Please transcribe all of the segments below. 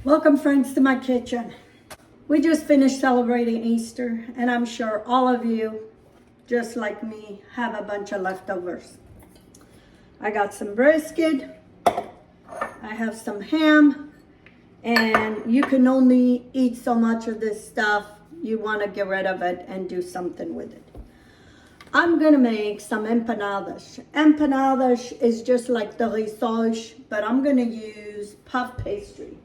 Welcome friends to my kitchen. We just finished celebrating Easter and I'm sure all of you, just like me, have a bunch of leftovers. I got some brisket, I have some ham, and you can only eat so much of this stuff. You want to get rid of it and do something with it. I'm gonna make some empanadas. Empanadas is just like the rissoles, but I'm gonna use puff pastry.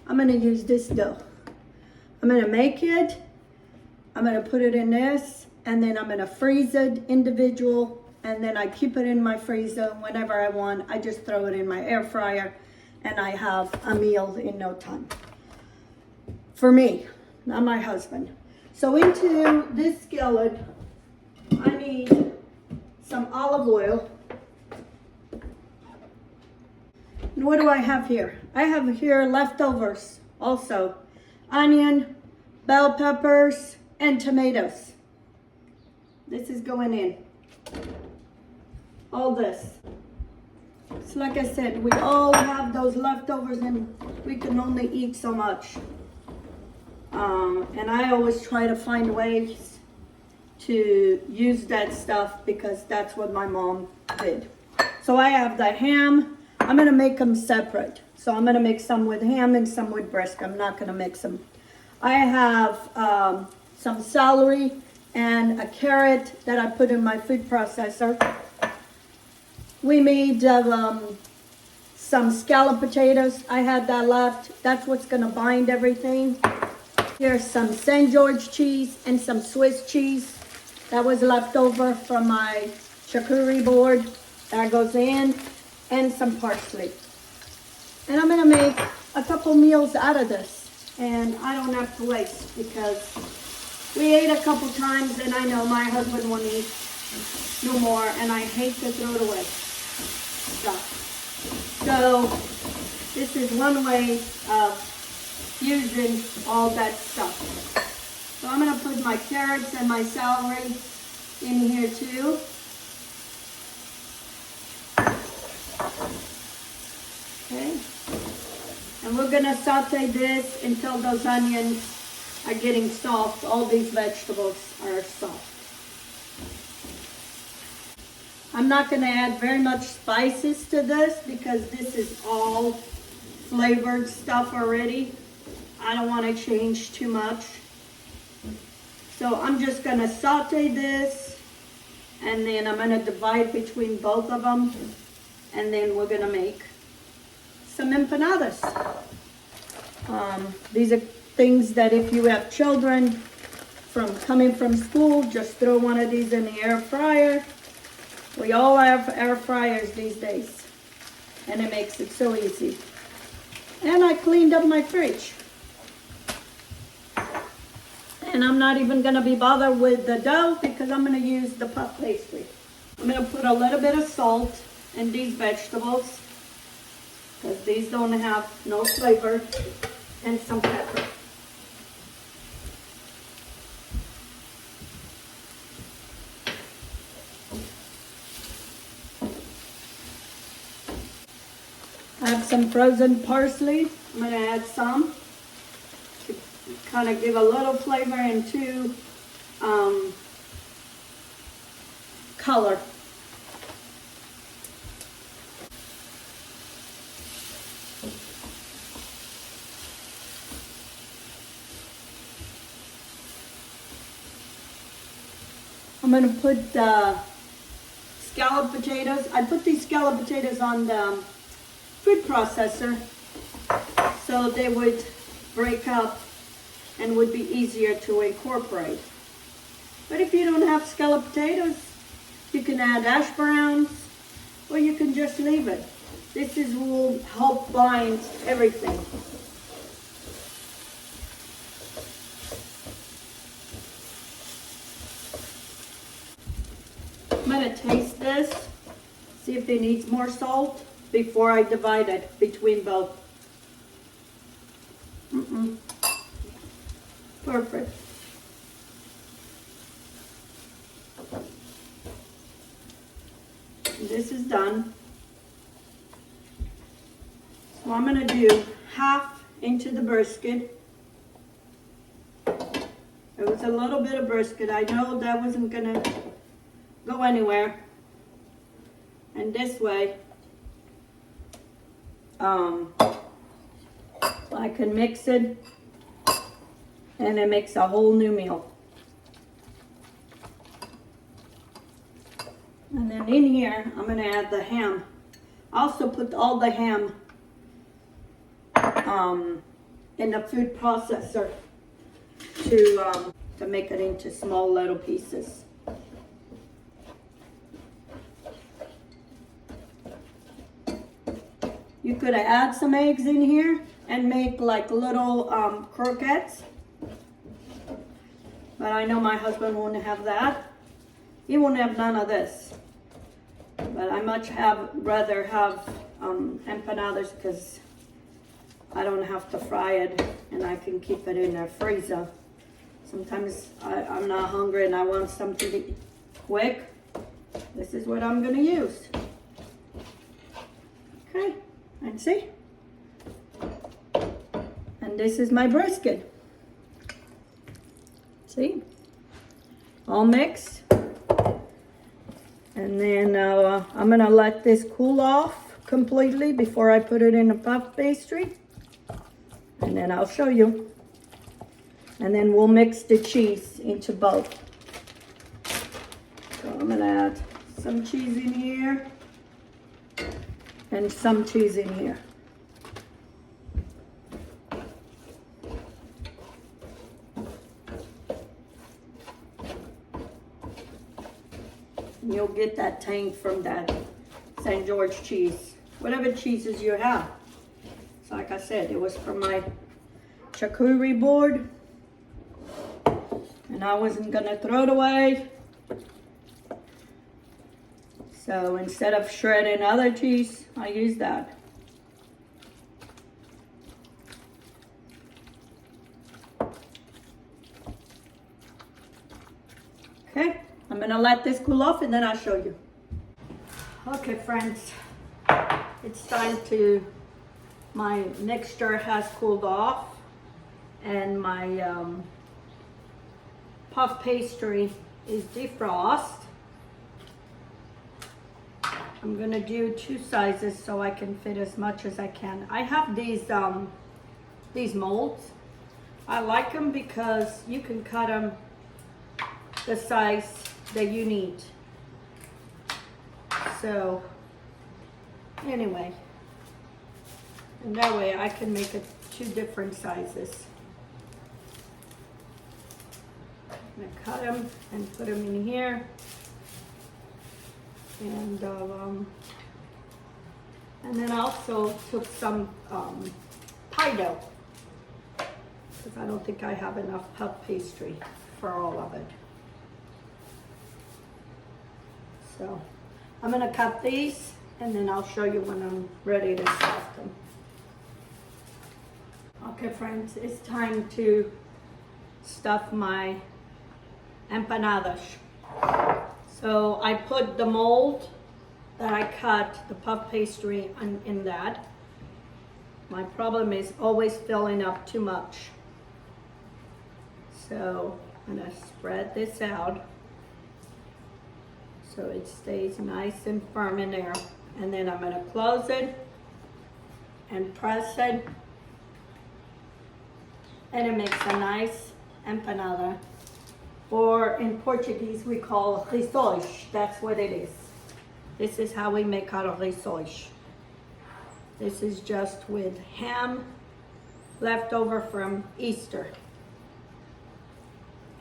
I'm gonna use this dough. I'm gonna make it, I'm gonna put it in this, and then I'm gonna freeze it individual, and then I keep it in my freezer. Whenever I want, I just throw it in my air fryer, and I have a meal in no time. For me, not my husband. So into this skillet, I need some olive oil. And what do I have here? I have here leftovers also. Onion, bell peppers, and tomatoes. This is going in. All this. So like I said, we all have those leftovers and we can only eat so much. And I always try to find ways to use that stuff because that's what my mom did. So I have the ham. I'm gonna make them separate. So I'm gonna make some with ham and some with brisket. I'm not gonna mix them. I have some celery and a carrot that I put in my food processor. We made some scalloped potatoes. I had that left. That's what's gonna bind everything. Here's some St. George cheese and some Swiss cheese. That was left over from my charcuterie board. That goes in. And some parsley. And I'm gonna make a couple meals out of this. And I don't have to waste because we ate a couple times and I know my husband won't eat no more and I hate to throw it away. Stuff. So this is one way of using all that stuff. So I'm gonna put my carrots and my celery in here too. Okay, and we're gonna saute this until those onions are getting soft. All these vegetables are soft. I'm not gonna add very much spices to this because this is all flavored stuff already. I don't want to change too much. So I'm just gonna saute this and then I'm gonna divide between both of them and then we're gonna make some empanadas. These are things that if you have children coming from school, just throw one of these in the air fryer. We all have air fryers these days, and it makes it so easy. And I cleaned up my fridge. And I'm not even gonna be bothered with the dough because I'm gonna use the puff pastry. I'm gonna put a little bit of salt in these vegetables because these don't have no flavor, and some pepper. I have some frozen parsley. I'm going to add some to kind of give a little flavor and to color. I'm going to put scalloped potatoes. I put these scalloped potatoes on the food processor so they would break up and would be easier to incorporate. But if you don't have scalloped potatoes, you can add hash browns or you can just leave it. This will help bind everything. I'm going to taste this, see if it needs more salt before I divide it between both. Perfect. This is done. So I'm gonna do half into the brisket. It was a little bit of brisket. I know that wasn't gonna go anywhere. And this way, I can mix it and it makes a whole new meal. And then in here, I'm gonna add the ham. I also put all the ham in the food processor to make it into small little pieces. You could add some eggs in here and make like little croquettes. But I know my husband won't have that. He won't have none of this. But I much rather have empanadas because I don't have to fry it and I can keep it in the freezer. Sometimes I'm not hungry and I want something to eat quick. This is what I'm gonna use. Okay, and see? And this is my brisket. See? All mixed. And then I'm gonna let this cool off completely before I put it in a puff pastry. And then I'll show you. And then we'll mix the cheese into both. So I'm gonna add some cheese in here and some cheese in here. And you'll get that tang from that St. George cheese, whatever cheeses you have. So like I said, it was from my charcuterie board. And I wasn't gonna throw it away. So instead of shredding other cheese, I use that. Okay, I'm gonna let this cool off and then I'll show you. Okay friends, it's time to, my mixture has cooled off and my puff pastry is defrost. I'm gonna do 2 sizes so I can fit as much as I can. I have these molds. I like them because you can cut them the size that you need. So anyway, and that way I can make it 2 different sizes. I'm gonna cut them and put them in here. And then I also took some pie dough because I don't think I have enough puff pastry for all of it. So I'm gonna cut these and then I'll show you when I'm ready to stuff them. Okay friends, it's time to stuff my empanadas. So I put the mold that I cut, the puff pastry in that. My problem is always filling up too much. So I'm gonna spread this out so it stays nice and firm in there. And then I'm gonna close it and press it. And it makes a nice empanada. Or in Portuguese we call rissóis. That's what it is. This is how we make our rissóis. This is just with ham left over from Easter.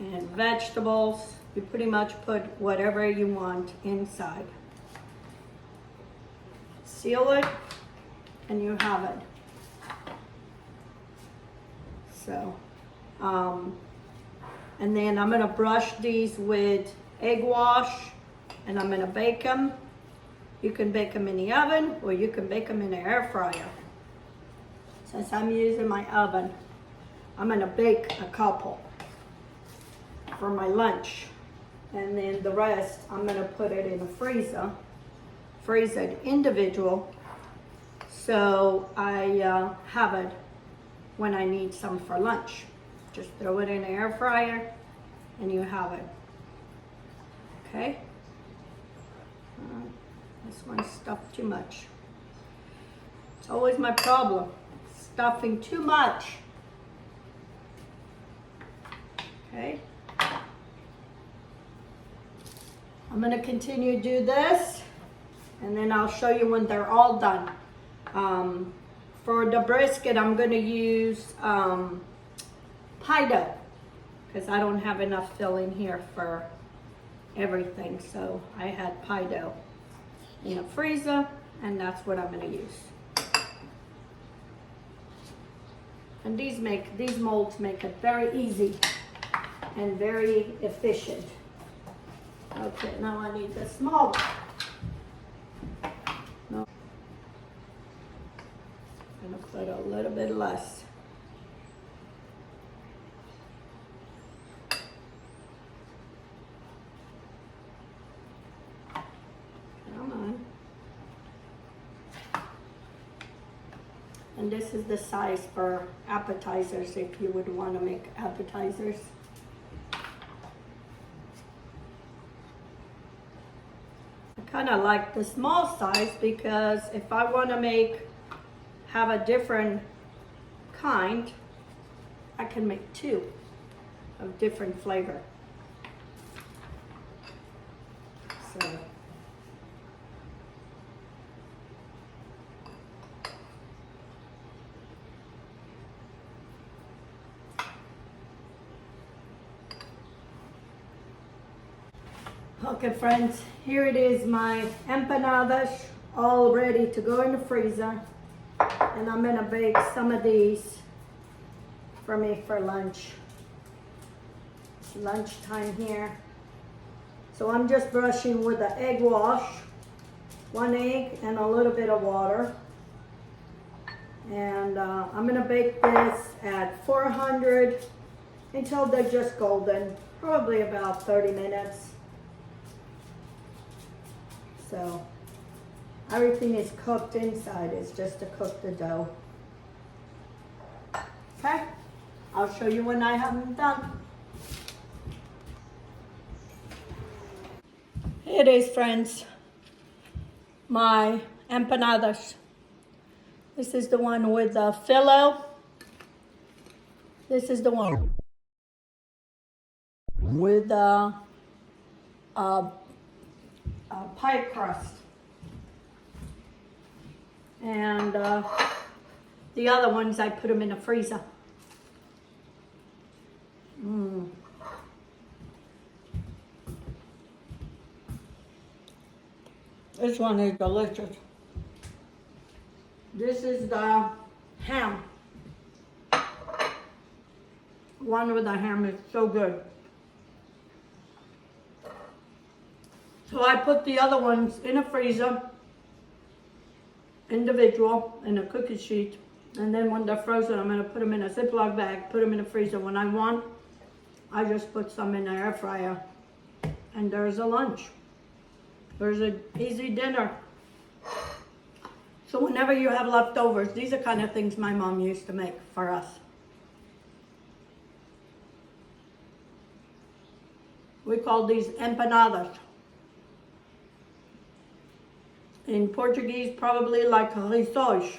And vegetables. You pretty much put whatever you want inside. Seal it and you have it. So, and then I'm gonna brush these with egg wash and I'm gonna bake them. You can bake them in the oven or you can bake them in the air fryer. Since I'm using my oven, I'm gonna bake a couple for my lunch. And then the rest, I'm gonna put it in the freezer, freeze it individual, So I have it when I need some for lunch. Just throw it in the air fryer and you have it. Okay? This one's stuffed too much. It's always my problem, stuffing too much. Okay? I'm gonna continue to do this, and then I'll show you when they're all done. For the brisket, I'm gonna use pie dough, because I don't have enough filling here for everything. So I had pie dough in the freezer, and that's what I'm gonna use. And these molds make it very easy and very efficient. Okay, now I need the small one. No. I'm gonna put a little bit less. Come on. And this is the size for appetizers if you would want to make appetizers. I kind of like the small size because if I want to have a different kind, I can make two of different flavor. So okay friends, here it is, my empanadas all ready to go in the freezer, and I'm gonna bake some of these for me for lunch. It's lunchtime here. So I'm just brushing with the egg wash, 1 egg and a little bit of water. And I'm gonna bake this at 400 until they're just golden, probably about 30 minutes. So everything is cooked inside, it's just to cook the dough. Okay, I'll show you when I have them done. Here it is, friends, my empanadas. This is the one with the fillo. This is the one with the pie crust. And the other ones, I put them in the freezer. This one is delicious. This is the ham. One with the ham is so good. So I put the other ones in a freezer, individual, in a cookie sheet. And then when they're frozen, I'm gonna put them in a ziplock bag, put them in the freezer. When I want, I just put some in the air fryer. And there's a lunch. There's an easy dinner. So whenever you have leftovers, these are kind of things my mom used to make for us. We call these empanadas. In Portuguese, probably like rissoles.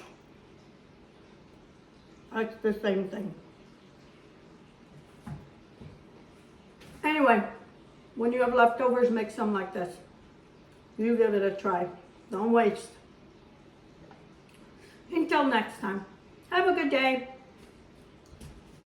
That's the same thing. Anyway, when you have leftovers, make some like this. You give it a try. Don't waste. Until next time, have a good day.